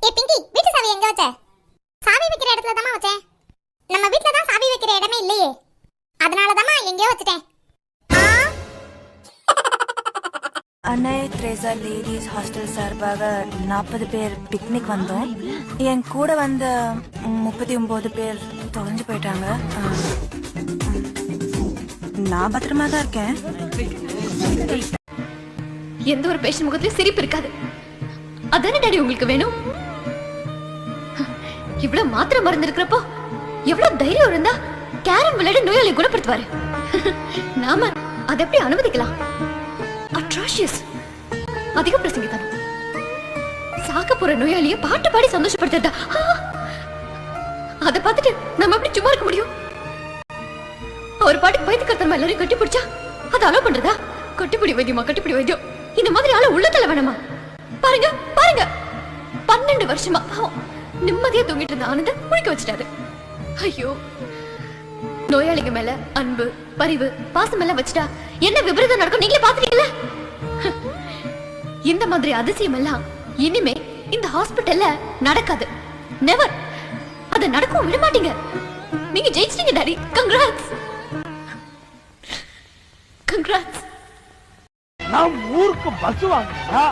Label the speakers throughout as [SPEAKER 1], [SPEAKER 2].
[SPEAKER 1] ஏ பிங்கி, வீட்டு சாவி எங்க வச்ச? சாவி வைக்கிற இடத்துல தான் வச்சேன். நம்ம வீட்ல தான் சாவி வைக்கிற இடமே இல்லையே. அதனால தான் எங்கேயோ வச்சிட்டேன்.
[SPEAKER 2] அன்னை த்ரேசா லேடிஸ் ஹாஸ்டல் சார்பாக 40 பேர் பிக்னிக் வந்தோம். என் கூட வந்த 39 பேர் தொலைஞ்சு போயிட்டாங்க. நான் பத்திரமா தான் இருக்கேன்.
[SPEAKER 3] எந்த ஒரு பேஷண்ட் முகத்திலும் சிரிப்பு இருக்காது. அதானே டாடி உங்களுக்கு வேணும்? இவ்வளவு மாத்திரை மருந்து இருக்கிறப்போ எவ்வளவு தைரியம் இருந்தா கேரம் விளையாட நோயாளியை குணப்படுத்துவாரு. நாம அதை எப்படி அனுமதிக்கலாம்? அட்ராஷியஸ். அதிக பிரசங்கித்தனம். சாக்க போற நோயாளியை பாட்டு பாடி சந்தோஷப்படுத்துறதா? அதை பார்த்துட்டு நம்ம எப்படி சும்மா இருக்க முடியும்? ஒரு பாட்டுக்கு பைத்தியக்காரத்தனமா எல்லாரையும் கட்டி பிடிச்சா அதை அலோ பண்றதா? கட்டிப்பிடி வைத்தியமா, கட்டிப்பிடி வைத்தியம். இந்த மாதிரி ஆள உள்ளத்துல வேணாமா? பாருங்க பாருங்க, 12 வருஷமா நிம்மதியா தூங்கிட்டு இருந்த ஆனந்த குளிக்க வச்சுட்டாரு. ஐயோ, நோயாளிங்க மேல அன்பு, பரிவு, பாசம் எல்லாம் வச்சுட்டா என்ன விபரீதம் நடக்கும் நீங்களே பாத்துட்டீங்கல்ல. இந்த மாதிரி அதிசயம் எல்லாம் இனிமே இந்த ஹாஸ்பிட்டல்ல நடக்காது. நெவர். அது நடக்கும் விட மாட்டீங்க. நீங்க ஜெயிச்சிட்டீங்க டாடி. கங்க்ராட்ஸ். கங்க்ராட்ஸ்.
[SPEAKER 4] நம் ஊருக்கு பஸ் வாங்கினா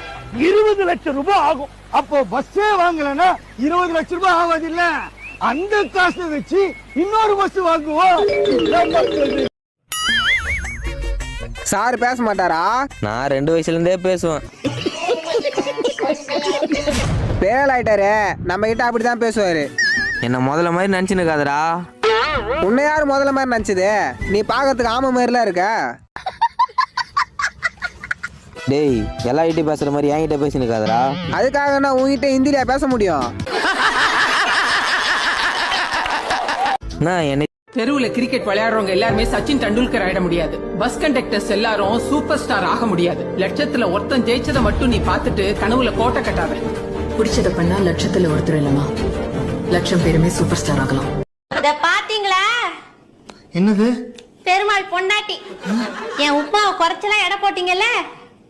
[SPEAKER 4] 20 லட்சம் ரூபாய் ஆகும். அப்போ பஸ்ஸே வாங்கலன்னா 20 லட்சம் ரூபாய் ஆகாது இல்ல. அந்த காசை வச்சு இன்னொரு பஸ் வாங்குவோம்.
[SPEAKER 5] சார் பேச மாட்டாரா?
[SPEAKER 6] நான் 2 வயசுல இருந்தே பேசுவேன்.
[SPEAKER 5] பேரல் ஆயிட்டாரு, நம்ம கிட்ட அப்படிதான் பேசுவாரு.
[SPEAKER 6] என்ன முதல்ல மாதிரி நினைச்சுனுக்காதரா.
[SPEAKER 5] உன்னை யாரு முதல்ல மாதிரி நினைச்சது? நீ பாக்கிறதுக்கு ஆமை மாதிரிலாம் இருக்க.
[SPEAKER 6] டேய், எல்லார்கிட்ட பேசுற மாதிரி என்கிட்ட பேசினுக்காதரா.
[SPEAKER 5] அதுக்காக நான் உங்ககிட்ட ஹிந்தியில பேச முடியும்?
[SPEAKER 6] நான் என்ன
[SPEAKER 7] தெருவுல கிரிக்கெட் விளையாடுறவங்க எல்லாருமே சச்சின் டெண்டுல்கர் ஆயிட முடியாது. பஸ் கண்டக்டர்ஸ் எல்லாரும் சூப்பர் ஸ்டார் ஆக முடியாது. லட்சத்துல ஒருத்தன் ஜெயிச்சதை மட்டும் நீ பாத்துட்டு கனவுல கோட்டை கட்டாத.
[SPEAKER 8] பிடிச்சத பண்ணா லட்சத்துல ஒருத்தர் இல்லமா, லட்சம் பேருமே சூப்பர் ஸ்டார் ஆகலாம்.
[SPEAKER 1] இத பாத்தீங்களா?
[SPEAKER 4] என்னது?
[SPEAKER 1] பெருமாள் பொண்டாட்டி என் உப்மாவை குறைச்சலாம் எடை போட்டீங்கல்ல.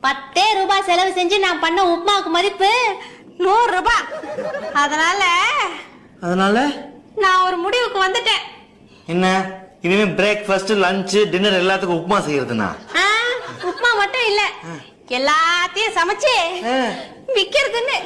[SPEAKER 1] 10 ரூபாய் செலவு செஞ்சு நான் பண்ண உப்மாவுக்கு மதிப்பு 100 ரூபாய். அதனால நான் ஒரு முடிவுக்கு வந்துட்டேன்.
[SPEAKER 9] என்ன? இனிமே பிரேக்ஃபாஸ்ட், லஞ்ச், டின்னர் எல்லாத்துக்கும் உப்புமா செய்யறதுனா?
[SPEAKER 1] உப்மா மட்டும் இல்ல, எல்லாத்தையும் சமைச்சு விக்கிறதுன்னு.